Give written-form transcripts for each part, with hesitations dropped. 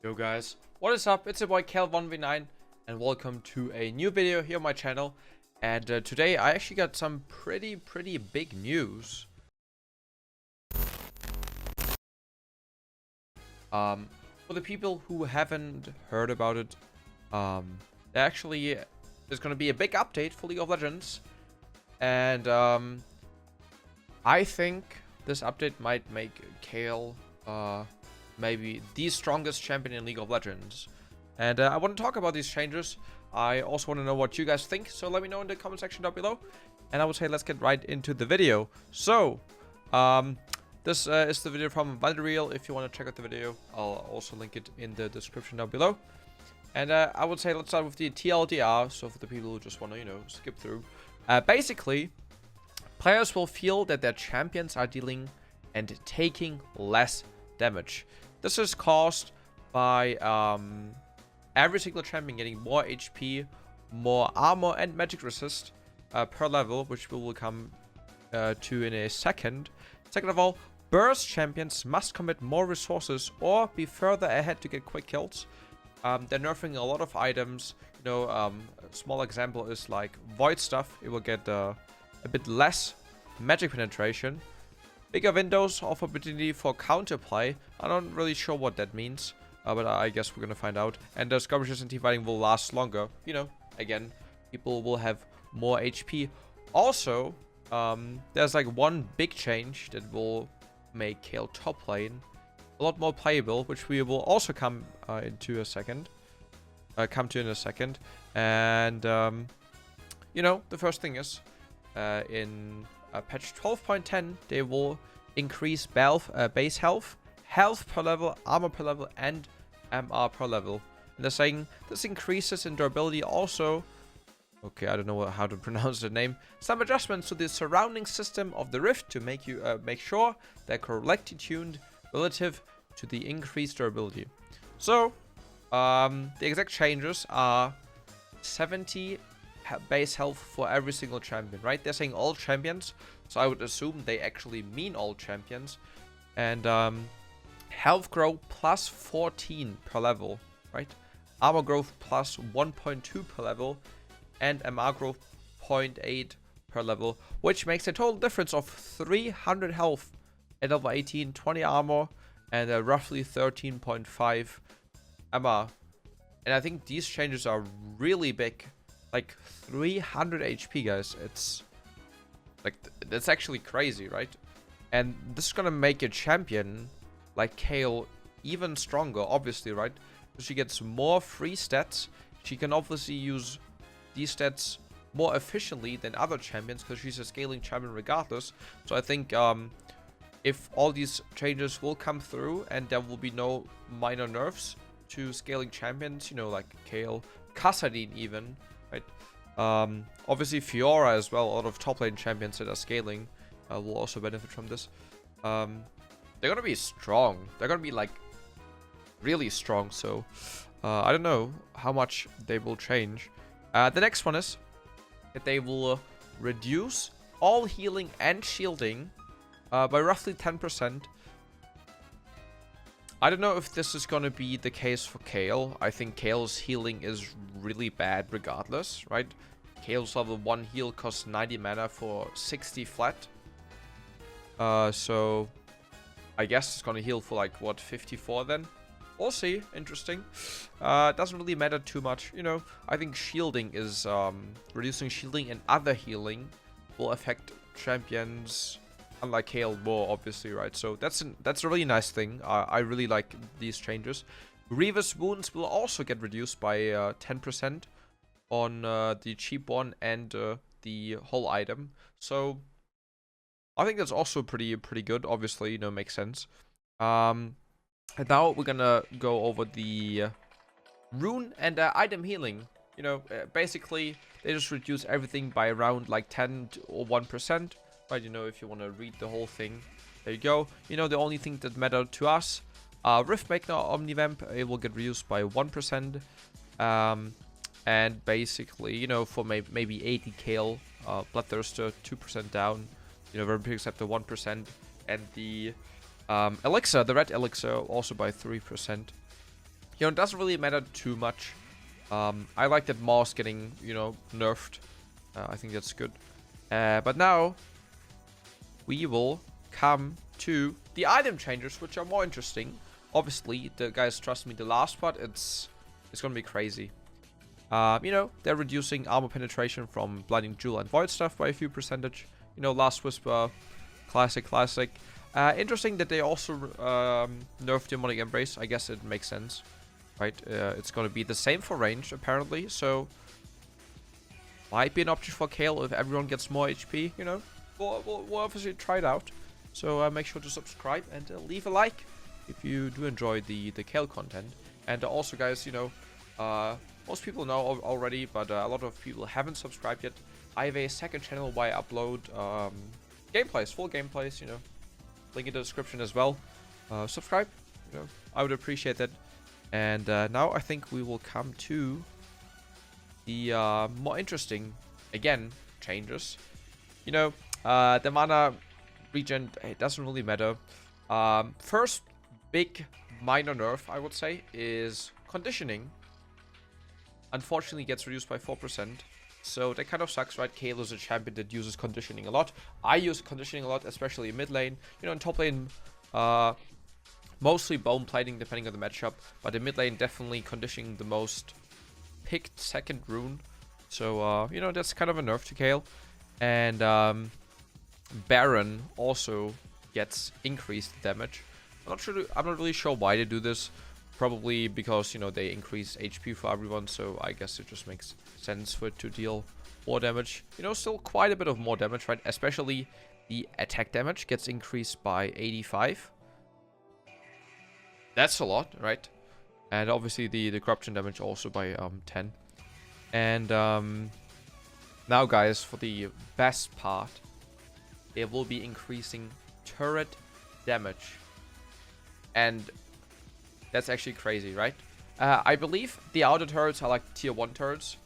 Yo guys, what is up? It's your boy Kayle 1v9 and welcome to a new video here on my channel. And today I actually got some pretty big news. For the people who haven't heard about it, there actually is going to be a big update for League of Legends. And I think this update might make Kayle maybe the strongest champion in League of Legends. And I want to talk about these changes. I also want to know what you guys think, so let me know in the comment section down below. And I would say let's get right into the video. So, this is the video from Valdereal. If you want to check out the video, I'll also link it in the description down below. And I would say let's start with the TLDR, so for the people who just want to, skip through. Basically, players will feel that their champions are dealing and taking less damage. This is caused by every single champion getting more HP, more armor, and magic resist per level, which we will come to in a second. Second of all, burst champions must commit more resources or be further ahead to get quick kills. They're nerfing a lot of items. A small example is like void stuff. It will get a bit less magic penetration. Bigger windows of opportunity for counterplay. I'm not really sure what that means, but I guess we're gonna find out. And the skirmishes and team fighting will last longer. Again, people will have more HP. Also, there's like one big change that will make Kayle top lane a lot more playable, which we will also come into a second. In a second. And the first thing is in patch 12.10, they will increase base health per level, armor per level, and MR per level. And they're saying this increases in durability also. Okay, I don't know how to pronounce the name. Some adjustments to the surrounding system of the rift to make sure they're correctly tuned relative to the increased durability. So, the exact changes are 70 base health for every single champion, right? They're saying all champions, so I would assume they actually mean all champions. And health growth plus 14 per level, right? Armor growth plus 1.2 per level, and MR growth 0.8 per level, which makes a total difference of 300 health at level 18, 20 armor, and roughly 13.5 MR. And I think these changes are really big. Like 300 HP, guys. It's like that's actually crazy, right? And this is gonna make a champion like Kayle even stronger, obviously, right? So she gets more free stats. She can obviously use these stats more efficiently than other champions because she's a scaling champion regardless. So I think if all these changes will come through and there will be no minor nerfs to scaling champions, like Kayle, Kassadin even, right? Obviously Fiora as well. A lot of top lane champions that are scaling will also benefit from this. They're gonna be strong. They're gonna be like really strong. So I don't know how much they will change. The next one is that they will reduce all healing and shielding by roughly 10%. I don't know if this is going to be the case for Kayle. I think Kayle's healing is really bad regardless, right? Kayle's level 1 heal costs 90 mana for 60 flat. So I guess it's going to heal for like, what, 54 then? We'll see. Interesting. Doesn't really matter too much. I think shielding is, reducing shielding and other healing will affect champions unlike Kayle more, obviously, right? So that's a really nice thing. I really like these changes. Grievous wounds will also get reduced by 10% on the cheap one and the whole item. So I think that's also pretty good. Obviously, makes sense. And now we're gonna go over the rune and item healing. Basically they just reduce everything by around like 10 or 1%. Right, if you want to read the whole thing, there you go. The only thing that matter to us, Riftmaker Omnivamp, it will get reduced by 1%. And basically, for maybe 80 Kayle, Bloodthirster 2% down, Vampire Acceptor 1%, and the Elixir, the red Elixir, also by 3%. You know, it doesn't really matter too much. I like that Moss getting, you know, nerfed. I think that's good. But now we will come to the item changes, which are more interesting. Obviously, the guys, trust me, the last part, it's gonna be crazy. You know, they're reducing armor penetration from Blinding Jewel and Void Stuff by a few percentage. You know, Last Whisper, classic. Interesting that they also nerfed Demonic Embrace. I guess it makes sense, right? It's gonna be the same for range, apparently, so might be an option for Kayle if everyone gets more HP, you know. We'll obviously try it out. So make sure to subscribe and leave a like if you do enjoy the Kayle content. And also, guys, you know, most people know already, but a lot of people haven't subscribed yet. I have a second channel where I upload gameplays, full gameplays, you know. Link in the description as well. Subscribe, you know, I would appreciate that. And now I think we will come to the more interesting, again, changes. You know, the mana regen, it doesn't really matter. First big minor nerf, I would say, is conditioning. Unfortunately gets reduced by 4%. So that kind of sucks, right? Kayle is a champion that uses conditioning a lot. I use conditioning a lot, especially in mid lane. You know, in top lane, mostly bone plating depending on the matchup. But in mid lane, definitely conditioning the most picked second rune. So, you know, that's kind of a nerf to Kayle. And Baron also gets increased damage. I'm not really sure why they do this. Probably because, you know, they increase HP for everyone, so I guess it just makes sense for it to deal more damage. You know, still quite a bit of more damage, right? Especially the attack damage gets increased by 85. That's a lot, right? And obviously the corruption damage also by 10. And now, guys, for the best part, it will be increasing turret damage. And that's actually crazy, right? I believe the outer turrets are like tier 1 turrets.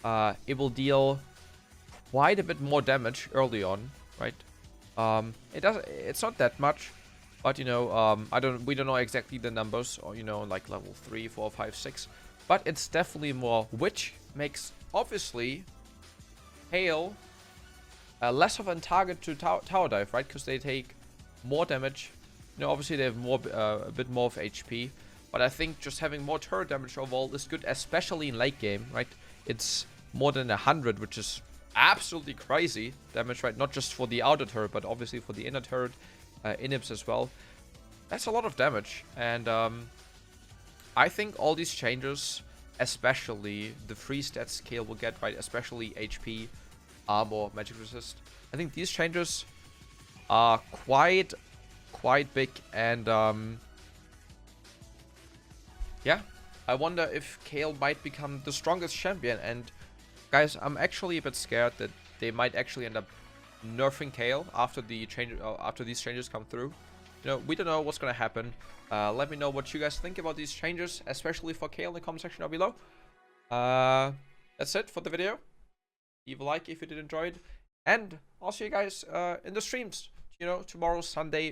It will deal quite a bit more damage early on, right? It's not that much, but you know, we don't know exactly the numbers, or you know, like level 3, 4, 5, 6. But it's definitely more, which makes obviously Kayle less of a target to tower dive, right? Because they take more damage. You know, obviously they have more, a bit more of HP, but I think just having more turret damage overall is good, especially in late game, right? It's more than 100, which is absolutely crazy damage, right? Not just for the outer turret, but obviously for the inner turret, inhibs as well. That's a lot of damage, and I think all these changes, especially the free stats Kayle will get, right? Especially HP, armor, magic resist. I think these changes are quite big, and yeah, I wonder if Kayle might become the strongest champion. And guys, I'm actually a bit scared that they might actually end up nerfing Kayle after these changes come through. You know, we don't know what's gonna happen. Let me know what you guys think about these changes, especially for Kayle, in the comment section down below. That's it for the video. Leave a like if you did enjoy it, and I'll see you guys in the streams. You know, tomorrow, Sunday.